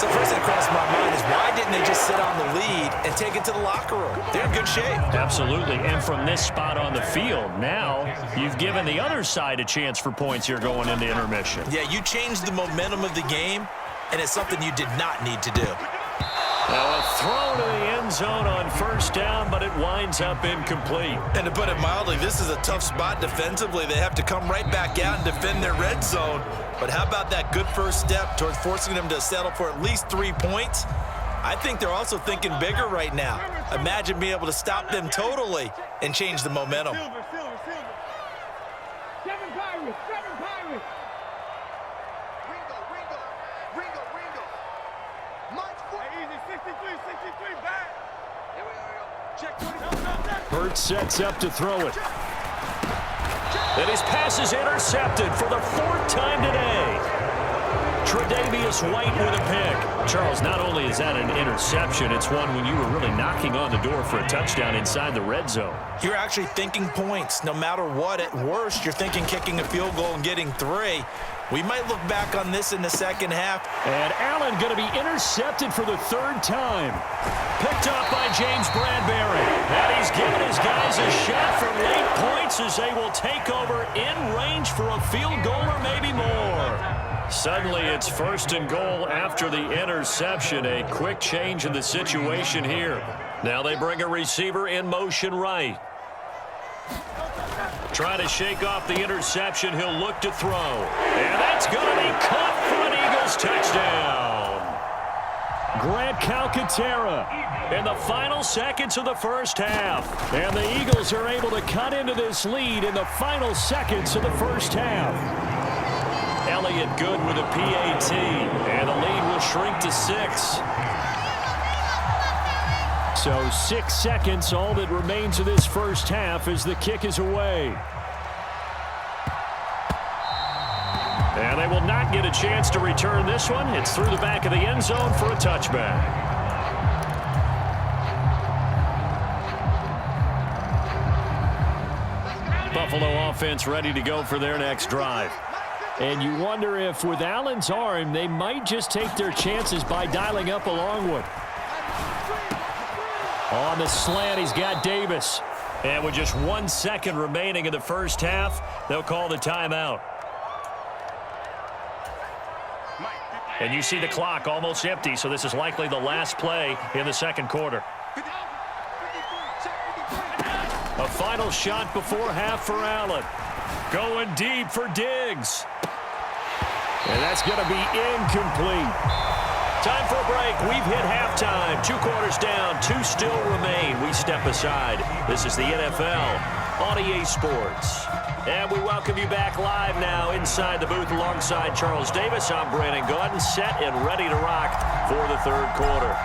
So first thing that crossed my mind is why didn't they just sit on the lead and take it to the locker room? They're in good shape. Absolutely. And from this spot on the field, now you've given the other side a chance for points here going into intermission. Yeah, you changed the momentum of the game, and it's something you did not need to do. Now a throw to the end zone on first down, but it winds up incomplete. And to put it mildly, this is a tough spot defensively. They have to come right back out and defend their red zone. But how about that good first step towards forcing them to settle for at least 3 points? I think they're also thinking bigger right now. Imagine being able to stop them totally and change the momentum. Burt sets up to throw it. And his pass is intercepted for the 4th time today. Tre'Davious White with a pick. Charles, not only is that an interception, it's one when you were really knocking on the door for a touchdown inside the red zone. You're actually thinking points. No matter what, at worst, you're thinking kicking a field goal and getting 3. We might look back on this in the second half. And Allen going to be intercepted for the 3rd time. Picked off by James Bradbury. And he's given his guys a shot for late points as they will take over in range for a field goal or maybe more. Suddenly it's 1st and goal after the interception. A quick change in the situation here. Now they bring a receiver in motion right. Trying to shake off the interception. He'll look to throw. And that's going to be caught for an Eagles touchdown. Grant Calcaterra in the final seconds of the first half. And the Eagles are able to cut into this lead in the final seconds of the first half. Elliott good with a PAT. And the lead will shrink to 6. So 6 seconds, all that remains of this first half as the kick is away. And they will not get a chance to return this one. It's through the back of the end zone for a touchback. Buffalo offense ready to go for their next drive. And you wonder if with Allen's arm, they might just take their chances by dialing up a long one. On the slant, he's got Davis. And with just 1 second remaining in the first half, they'll call the timeout. And you see the clock almost empty, so this is likely the last play in the second quarter. A final shot before half for Allen. Going deep for Diggs. And that's going to be incomplete. Time for a break. We've hit halftime. 2 quarters down. 2 still remain. We step aside. This is the NFL on EA Sports. And we welcome you back live now inside the booth alongside Charles Davis. I'm Brandon Gaudin, set and ready to rock for the 3rd quarter.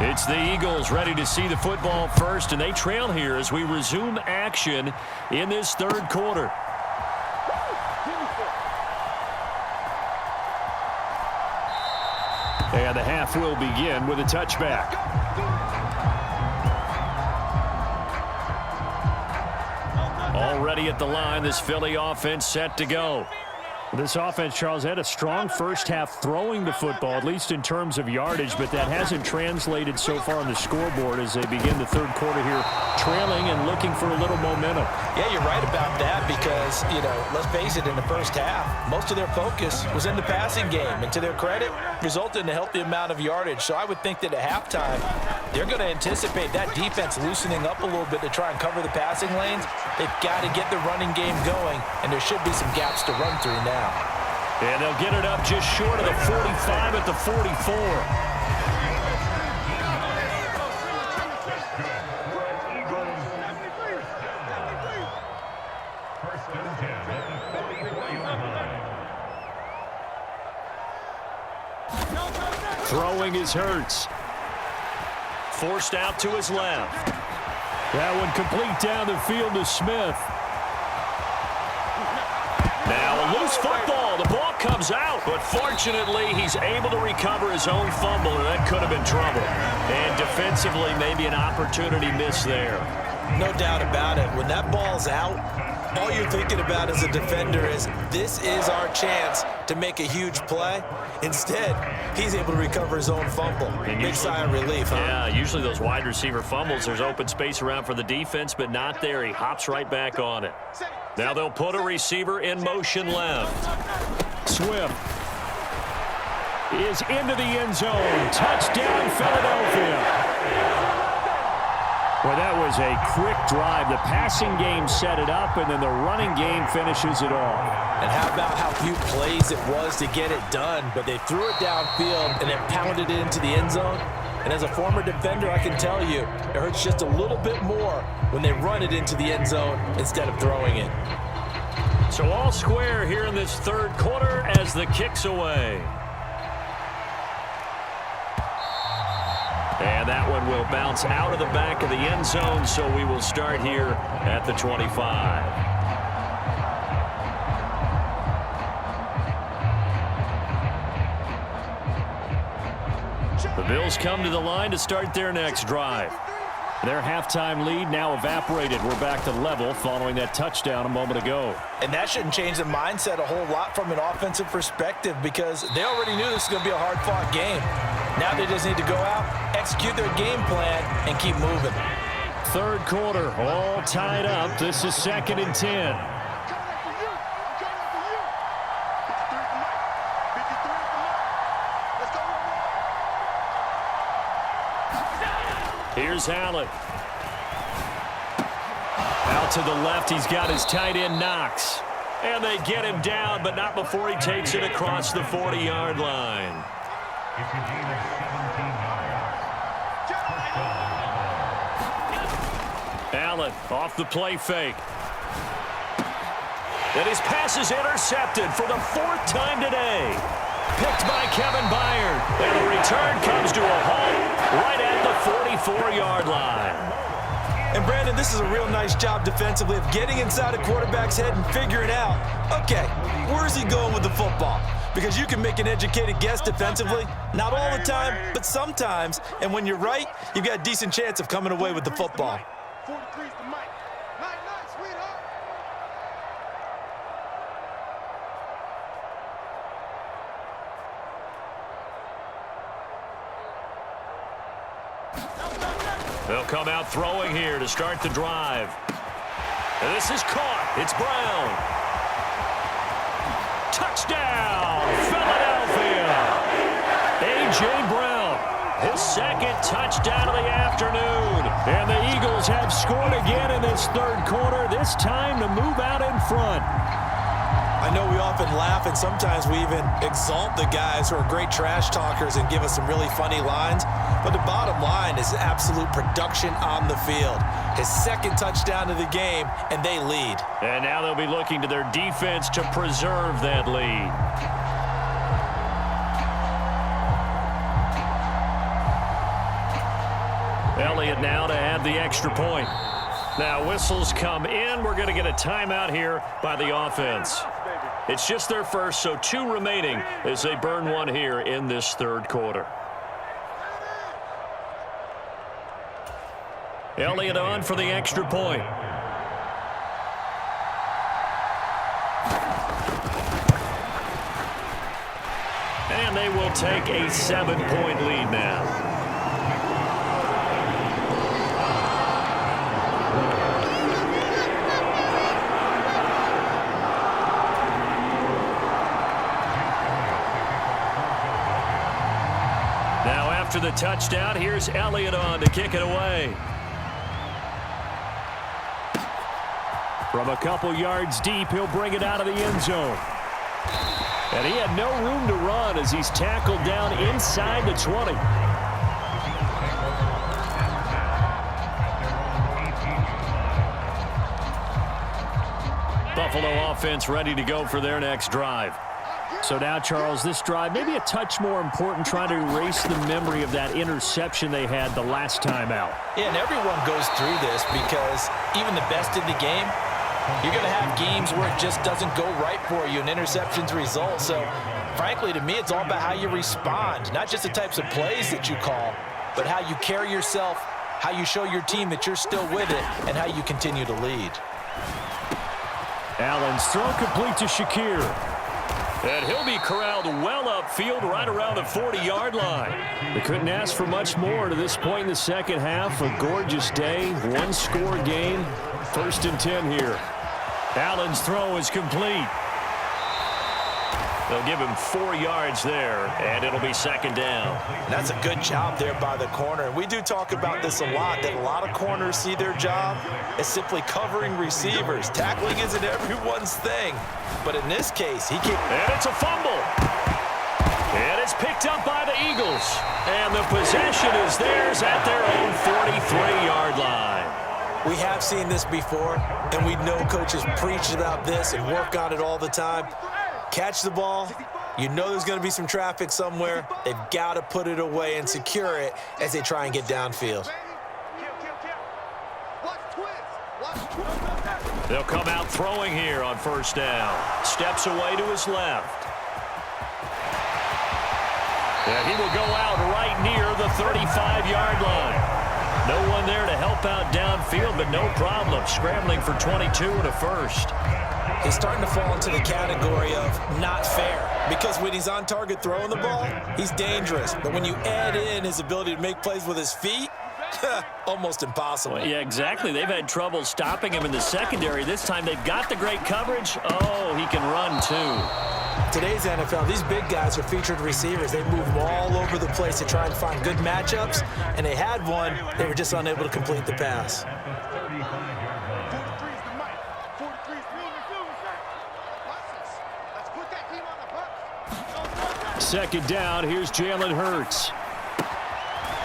It's the Eagles ready to see the football first, and they trail here as we resume action in this 3rd quarter. And the half will begin with a touchback. Already at the line, this Philly offense set to go. This offense, Charles, had a strong first half throwing the football, at least in terms of yardage, but that hasn't translated so far on the scoreboard as they begin the 3rd quarter here, trailing and looking for a little momentum. Yeah, you're right about that because, let's face it, in the first half, most of their focus was in the passing game. And to their credit, resulted in a healthy amount of yardage. So I would think that at halftime, they're going to anticipate that defense loosening up a little bit to try and cover the passing lanes. They've got to get the running game going, and there should be some gaps to run through now. And they'll get it up just short of the 45 at the 44. Throwing is Hurts. Forced out to his left. That one complete down the field to Smith. Now a loose football. The ball comes out, but fortunately he's able to recover his own fumble, and that could have been trouble. And defensively, maybe an opportunity missed there. No doubt about it. When that ball's out, all you're thinking about as a defender is this is our chance to make a huge play. Instead, he's able to recover his own fumble. Big sigh of relief, huh? Yeah, usually those wide receiver fumbles, there's open space around for the defense, but not there. He hops right back on it. Now they'll put a receiver in motion left. Swift is into the end zone. Touchdown, Philadelphia. Well, that was a quick drive. The passing game set it up, and then the running game finishes it off. And how about how few plays it was to get it done, but they threw it downfield and then pounded it into the end zone. And as a former defender, I can tell you, it hurts just a little bit more when they run it into the end zone instead of throwing it. So all square here in this third quarter as the kick's away. And that one will bounce out of the back of the end zone, so we will start here at the 25. The Bills come to the line to start their next drive. Their halftime lead now evaporated. We're back to level following that touchdown a moment ago. And that shouldn't change the mindset a whole lot from an offensive perspective because they already knew this was going to be a hard-fought game. Now they just need to go out, execute their game plan, and keep moving. Third quarter, all tied up. This is 2nd and 10. Here's Allen. Out to the left, he's got his tight end Knox. And they get him down, but not before he takes it across the 40-yard line. Allen off the play fake. And his pass is intercepted for the 4th time today. Picked by Kevin Byard. And the return comes to a halt right at the 44-yard line. And, Brandon, this is a real nice job defensively of getting inside a quarterback's head and figuring out, okay, where's he going with the football? Because you can make an educated guess defensively, not all the time, but sometimes. And when you're right, you've got a decent chance of coming away with the football. 43's the mic. Night, sweetheart. They'll come out throwing here to start the drive. And this is caught. It's Brown. Touchdown, Philadelphia. A.J. Brown, his 2nd touchdown of the afternoon. And the Eagles have scored again in this third quarter, this time to move out in front. I know we often laugh and sometimes we even exalt the guys who are great trash talkers and give us some really funny lines. But the bottom line is absolute production on the field. His 2nd touchdown of the game, and they lead. And now they'll be looking to their defense to preserve that lead. Elliott now to add the extra point. Now whistles come in. We're going to get a timeout here by the offense. It's just their first, so 2 remaining as they burn one here in this third quarter. Elliott on for the extra point. And they will take a 7-point lead now. Now after the touchdown, here's Elliott on to kick it away. From a couple yards deep, he'll bring it out of the end zone. And he had no room to run as he's tackled down inside the 20. Buffalo offense ready to go for their next drive. So now, Charles, this drive maybe a touch more important, trying to erase the memory of that interception they had the last time out. Yeah, and everyone goes through this because even the best in the game, you're going to have games where it just doesn't go right for you and interceptions result. So, frankly, to me, it's all about how you respond, not just the types of plays that you call, but how you carry yourself, how you show your team that you're still with it, and how you continue to lead. Allen's throw complete to Shakir. And he'll be corralled well upfield right around the 40-yard line. They couldn't ask for much more to this point in the second half. A gorgeous day, one-score game. 1st and 10 here. Allen's throw is complete. They'll give him 4 yards there, and it'll be 2nd down. And that's a good job there by the corner. And we do talk about this a lot, that a lot of corners see their job as simply covering receivers. Tackling isn't everyone's thing. But in this case, he can... And it's a fumble. And it's picked up by the Eagles. And the possession is theirs at their own 43-yard line. We have seen this before, and we know coaches preach about this and work on it all the time. Catch the ball. You know there's going to be some traffic somewhere. They've got to put it away and secure it as they try and get downfield. They'll come out throwing here on 1st down. Steps away to his left. And he will go out right near the 35-yard line. No one there to help out downfield, but no problem. Scrambling for 22 and a first. He's starting to fall into the category of not fair, because when he's on target throwing the ball, he's dangerous. But when you add in his ability to make plays with his feet, almost impossible. Well, yeah, exactly. They've had trouble stopping him in the secondary. This time they've got the great coverage. Oh, he can run too. Today's NFL, these big guys are featured receivers. They move all over the place to try and find good matchups, and they had one. They were just unable to complete the pass. 2nd down, here's Jalen Hurts.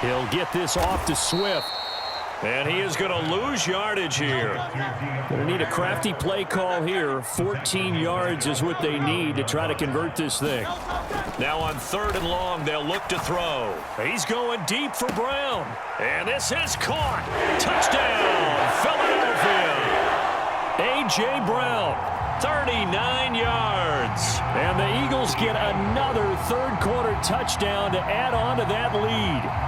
He'll get this off to Swift. And he is going to lose yardage here. Going to need a crafty play call here. 14 yards is what they need to try to convert this thing. Now on 3rd and long, they'll look to throw. He's going deep for Brown. And this is caught. Touchdown, Philadelphia. A.J. Brown, 39 yards. And the Eagles get another 3rd quarter touchdown to add on to that lead.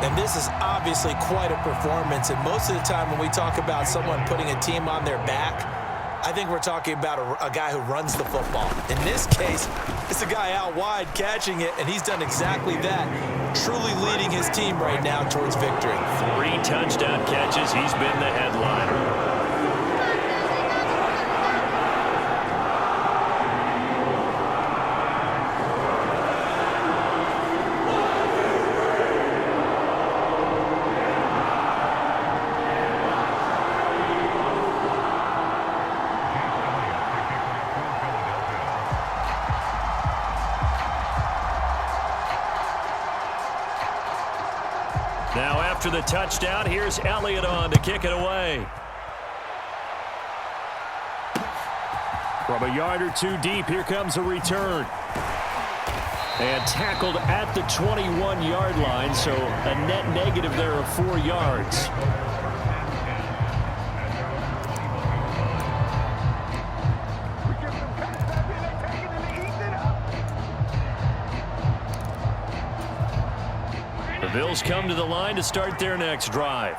And this is obviously quite a performance. And most of the time when we talk about someone putting a team on their back, I think we're talking about a guy who runs the football. In this case, it's a guy out wide catching it, and he's done exactly that, truly leading his team right now towards victory. 3 touchdown catches. He's been the headliner. Now after the touchdown, here's Elliott on to kick it away. From a yard or two deep, here comes a return. And tackled at the 21-yard line, so a net negative there of 4 yards. The Bills come to the line to start their next drive.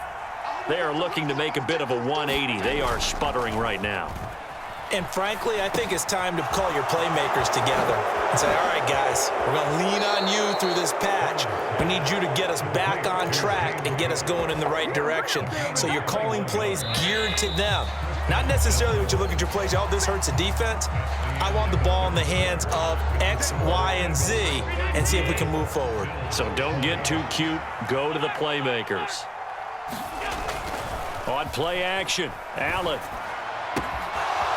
They are looking to make a bit of a 180. They are sputtering right now. And frankly, I think it's time to call your playmakers together and say, all right, guys, we're going to lean on you through this patch. We need you to get us back on track and get us going in the right direction. So you're calling plays geared to them. Not necessarily when you look at your plays, oh, this hurts the defense. I want the ball in the hands of X, Y, and Z and see if we can move forward. So don't get too cute. Go to the playmakers. On play action, Allen.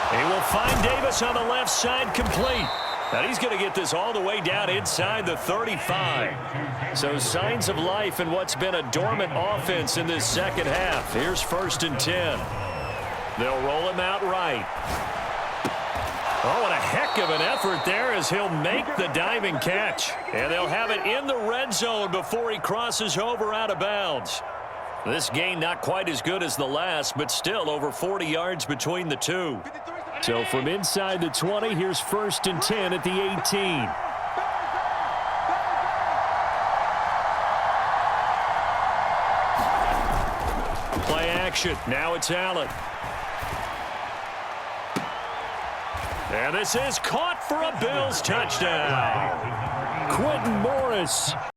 He will find Davis on the left side, complete. And he's going to get this all the way down inside the 35. So signs of life in what's been a dormant offense in this second half. Here's 1st and 10. They'll roll him out right. Oh, what a heck of an effort there as he'll make the diving catch. And they'll have it in the red zone before he crosses over out of bounds. This gain not quite as good as the last, but still over 40 yards between the two. So from inside the 20, here's 1st and 10 at the 18. Play action. Now it's Allen. And this is caught for a Bills touchdown. Quentin Morris